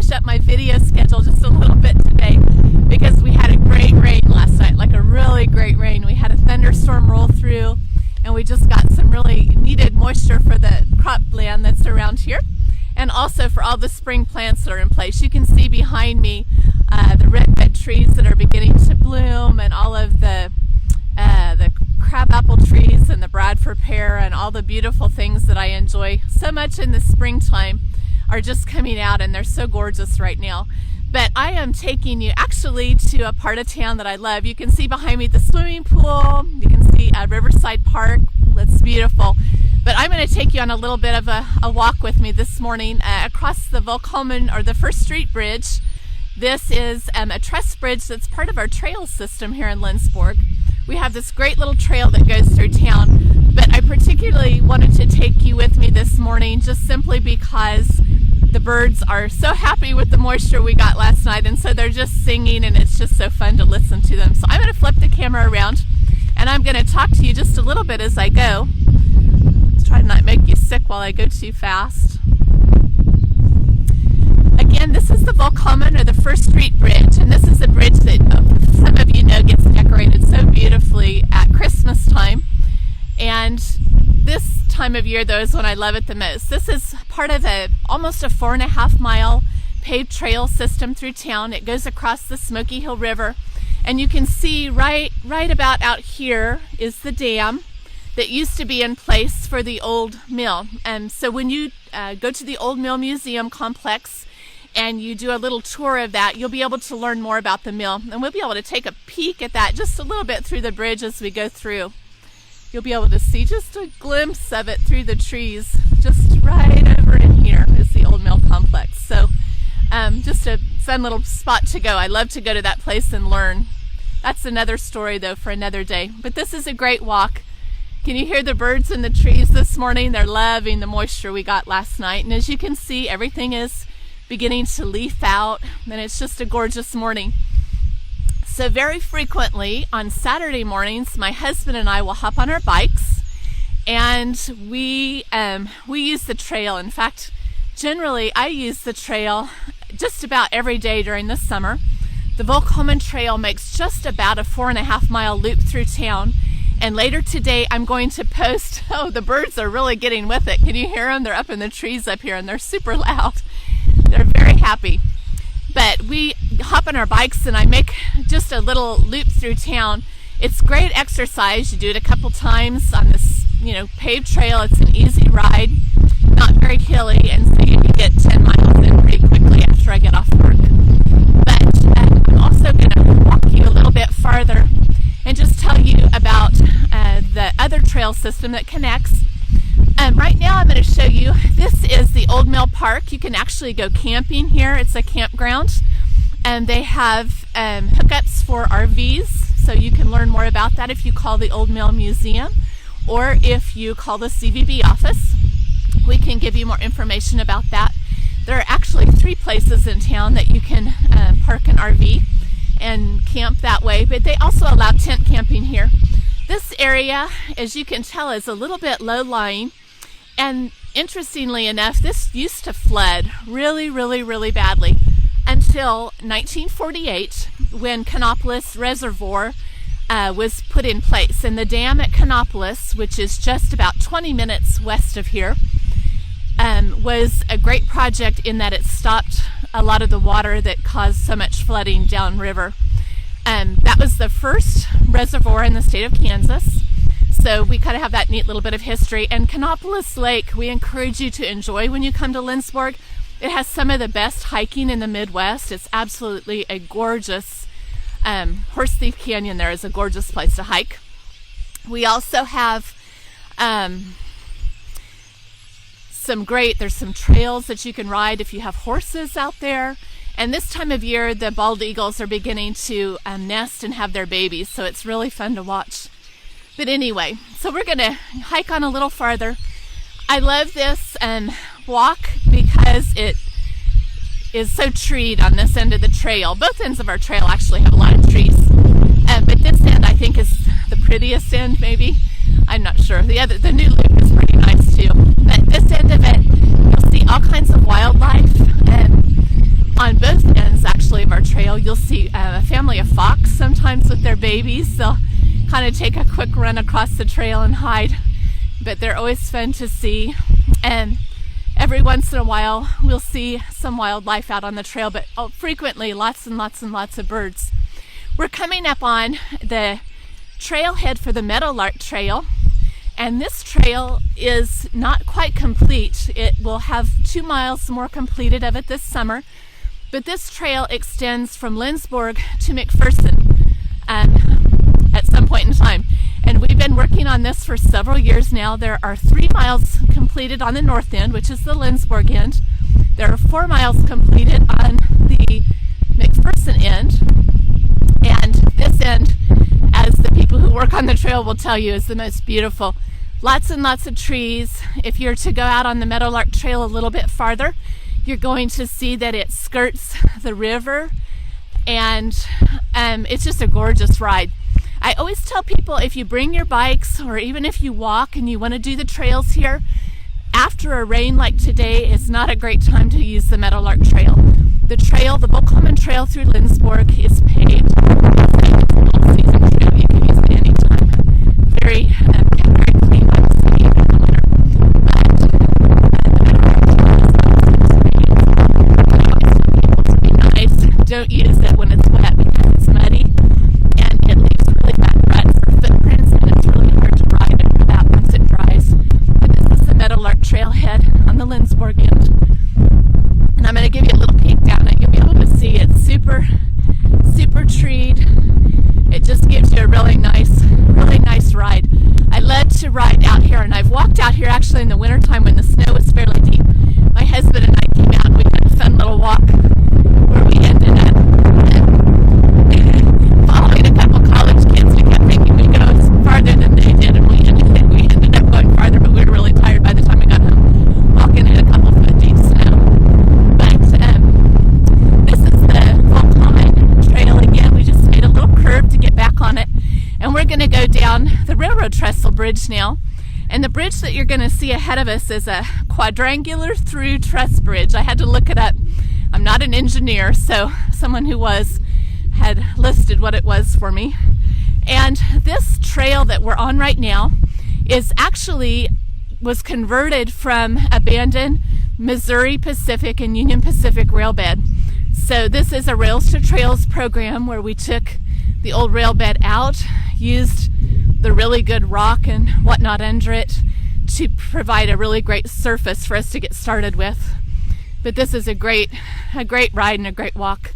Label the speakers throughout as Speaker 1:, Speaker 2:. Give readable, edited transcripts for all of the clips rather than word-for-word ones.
Speaker 1: changed up my video schedule just a little bit today because we had a great rain last night, like a really great rain. We had a thunderstorm roll through, and we just got some really needed moisture for the cropland that's around here, and also for all the spring plants that are in place. You can see behind me the red bed trees that are beginning to bloom, and all of the crabapple trees and the Bradford pear and all the beautiful things that I enjoy so much in the springtime are just coming out, and they're so gorgeous right now. But I am taking you actually to a part of town that I love. You can see behind me the swimming pool. You can see Riverside Park. That's beautiful. But I'm going to take you on a little bit of a walk with me this morning across the Välkommen, or the First Street Bridge. This is a truss bridge that's part of our trail system here in Lindsborg. We have this great little trail that goes through town, but I particularly wanted to take you with me this morning just simply because the birds are so happy with the moisture we got last night, and so they're just singing, and it's just so fun to listen to them. So I'm going to flip the camera around, and I'm going to talk to you just a little bit as I go. Try to not make you sick while I go too fast. Again, this is the Välkommen, or the First Street Bridge, and this is a bridge that some of you know gets decorated so beautifully at Christmas time. And this time of year, though, is when I love it the most. This is part of almost a 4.5 mile paved trail system through town. It goes across the Smoky Hill River, and you can see right about out here is the dam that used to be in place for the old mill. And so when you go to the Old Mill Museum complex and you do a little tour of that, you'll be able to learn more about the mill, and we'll be able to take a peek at that just a little bit through the bridge as we go through. You'll be able to see just a glimpse of it through the trees. Just right over in here is the old mill complex. So just a fun little spot to go. I love to go to that place and learn. That's another story, though, for another day. But this is a great walk. Can you hear the birds in the trees this morning? They're loving the moisture we got last night. And as you can see, everything is beginning to leaf out, and it's just a gorgeous morning. So very frequently on Saturday mornings, my husband and I will hop on our bikes, and we use the trail. In fact, generally I use the trail just about every day during the summer. The Välkommen Trail makes just about a 4.5 mile loop through town, and later today I'm going to post, oh, the birds are really getting with it. Can you hear them? They're up in the trees up here, and they're super loud. They're very happy. But we hop on our bikes and I make just a little loop through town. It's great exercise. You do it a couple times on this, paved trail. It's an easy ride, not very hilly, and so you can get 10 miles in pretty quickly after I get off work. But I'm also going to walk you a little bit farther and just tell you about the other trail system that connects. Right now I'm going to show you, this is the Old Mill Park. You can actually go camping here. It's a campground, and they have hookups for RVs, so you can learn more about that if you call the Old Mill Museum, or if you call the CVB Office. We can give you more information about that. There are actually 3 places in town that you can park an RV and camp that way, but they also allow tent camping here. This area, as you can tell, is a little bit low-lying, and interestingly enough, this used to flood really badly until 1948, when Canopolis Reservoir was put in place. And the dam at Canopolis, which is just about 20 minutes west of here, was a great project in that it stopped a lot of the water that caused so much flooding downriver. That was the first reservoir in the state of Kansas. So we kind of have that neat little bit of history. And Canopolis Lake, we encourage you to enjoy when you come to Lindsborg. It has some of the best hiking in the Midwest. It's absolutely a gorgeous, Horse Thief Canyon there is a gorgeous place to hike. We also have there's some trails that you can ride if you have horses out there. And this time of year, the bald eagles are beginning to nest and have their babies, so it's really fun to watch. But anyway, so we're going to hike on a little farther. I love this walk because it is so treed on this end of the trail. Both ends of our trail actually have a lot of trees, but this end I think is the prettiest end, maybe. I'm not sure. The new loop is pretty nice too. But this end of it, you'll see all kinds of wildlife. on both ends actually of our trail. You'll see a family of fox sometimes with their babies. They'll kind of take a quick run across the trail and hide, but they're always fun to see. And every once in a while we'll see some wildlife out on the trail, but frequently lots and lots and lots of birds. We're coming up on the trailhead for the Meadowlark Trail, and this trail is not quite complete. It will have 2 miles more completed of it this summer, but this trail extends from Lindsborg to McPherson at some point in time. And we've been working on this for several years now. There are 3 miles completed on the north end, which is the Lindsborg end. There are 4 miles completed on the McPherson end. And this end, as the people who work on the trail will tell you, is the most beautiful. Lots and lots of trees. If you're to go out on the Meadowlark Trail a little bit farther, you're going to see that it skirts the river, and it's just a gorgeous ride. I always tell people, if you bring your bikes, or even if you walk and you want to do the trails here, after a rain like today is not a great time to use the Meadowlark Trail. The trail, the VälkommenTrail Trail through Lindsborg, is paved. It's an all-season trail. You can use it anytime. Very clean by the city in the winter. But don't use it when it's wet because it's muddy and it leaves really bad ruts or footprints, and it's really hard to ride over that once it dries. But this is the Meadowlark Trailhead on the Lindsborg end. And I'm going to give you a little peek down it. You'll be able to see it's super treed. It just gives you a really nice ride. I love to ride out here, and I've walked out here actually in the wintertime when the snow was fairly deep. My husband and I came out and we had a fun little walk where we ended up following a couple college kids. We kept thinking we'd go farther than they did, and we ended up going farther, but we were really tired by the time we got home, walking in a couple foot deep snow. But this is the Välkommen Trail again. We just made a little curve to get back on it, and we're going to go down the railroad trestle bridge now. And the bridge that you're going to see ahead of us is a quadrangular through Truss Bridge. I had to look it up. I'm not an engineer, so someone who had listed what it was for me. And this trail that we're on right now was converted from abandoned Missouri Pacific and Union Pacific rail bed. So this is a Rails to Trails program where we took the old rail bed out, used the really good rock and whatnot under it to provide a really great surface for us to get started with. But this is a great ride and a great walk.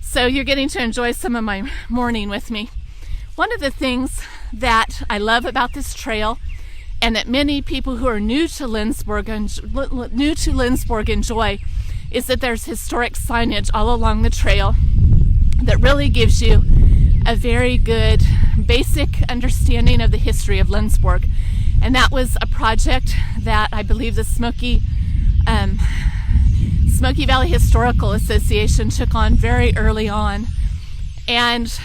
Speaker 1: So you're getting to enjoy some of my morning with me. One of the things that I love about this trail, and that many people who are new to Lindsborg enjoy, is that there's historic signage all along the trail that really gives you a very good basic understanding of the history of Lindsborg. And that was a project that I believe the Smoky Valley Historical Association took on very early on. And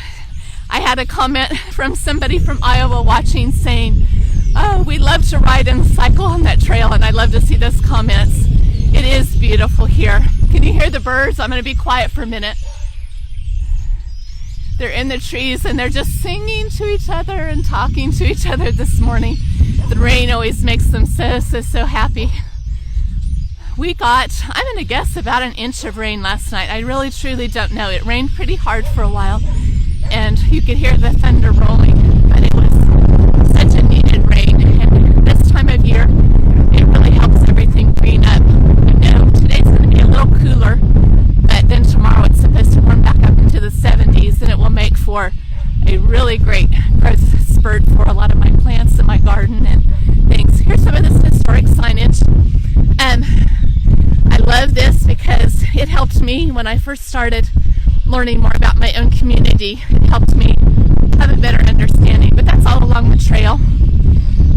Speaker 1: I had a comment from somebody from Iowa watching saying, "Oh, we love to ride and cycle on that trail," and I love to see those comments. It is beautiful here. Can you hear the birds? I'm going to be quiet for a minute. They're in the trees and they're just singing to each other and talking to each other this morning. The rain always makes them so happy. We got, I'm going to guess, about an inch of rain last night. I really truly don't know. It rained pretty hard for a while and you could hear the thunder rolling, but it was such a needed rain. And this time of year, it really helps everything green up. I know today's going to be a little cooler, but then tomorrow it's supposed to warm back up into the 70s, and it will make for a really great growth spurt for a lot of my plants in my garden and things. Here's some of this historic signage. I love this because it helped me when I first started learning more about my own community. It helped me have a better understanding, but that's all along the trail.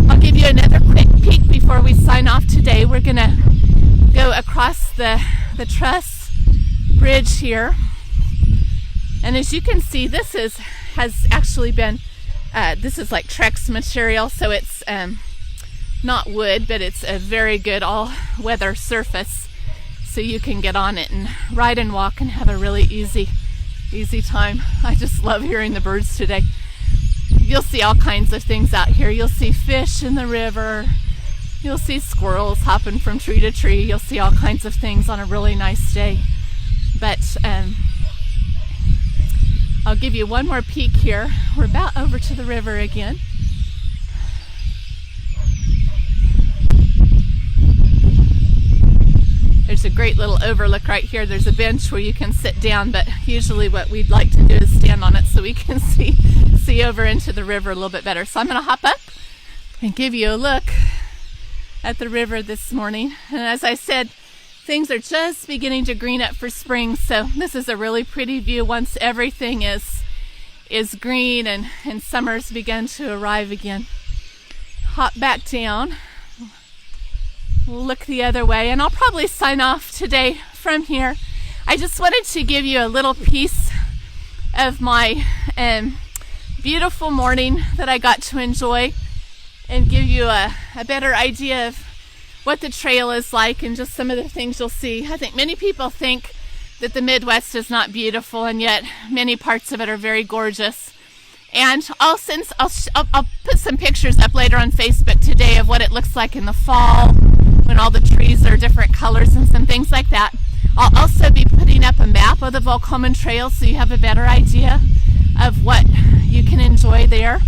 Speaker 1: I'll give you another quick peek before we sign off today. We're going to go across the Truss Bridge here. And as you can see, this has actually been, this is like Trex material, so it's not wood, but it's a very good all-weather surface. so you can get on it and ride and walk and have a really easy time. I just love hearing the birds today. You'll see all kinds of things out here. You'll see fish in the river. You'll see squirrels hopping from tree to tree. You'll see all kinds of things on a really nice day. But I'll give you one more peek here. We're about over to the river again. There's a great little overlook right here. There's a bench where you can sit down, but usually what we'd like to do is stand on it so we can see over into the river a little bit better. So I'm going to hop up and give you a look at the river this morning. And as I said, things are just beginning to green up for spring, so this is a really pretty view once everything is green and summer's begun to arrive again. Hop back down. Look the other way, and I'll probably sign off today from here. I just wanted to give you a little piece of my beautiful morning that I got to enjoy and give you a better idea of what the trail is like and just some of the things you'll see. I think many people think that the Midwest is not beautiful, and yet many parts of it are very gorgeous. And I'll put some pictures up later on Facebook today of what it looks like in the fall when all the trees are different colors and some things like that. I'll also be putting up a map of the Välkommen Trail so you have a better idea of what you can enjoy there.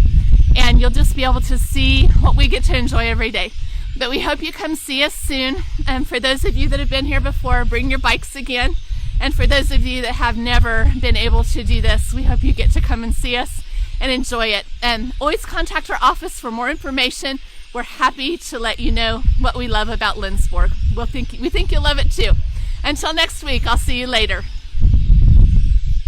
Speaker 1: And you'll just be able to see what we get to enjoy every day. But we hope you come see us soon. And for those of you that have been here before, bring your bikes again. And for those of you that have never been able to do this, we hope you get to come and see us and enjoy it. And always contact our office for more information. We're happy to let you know what we love about Lindsborg. We think you'll love it too. Until next week, I'll see you later.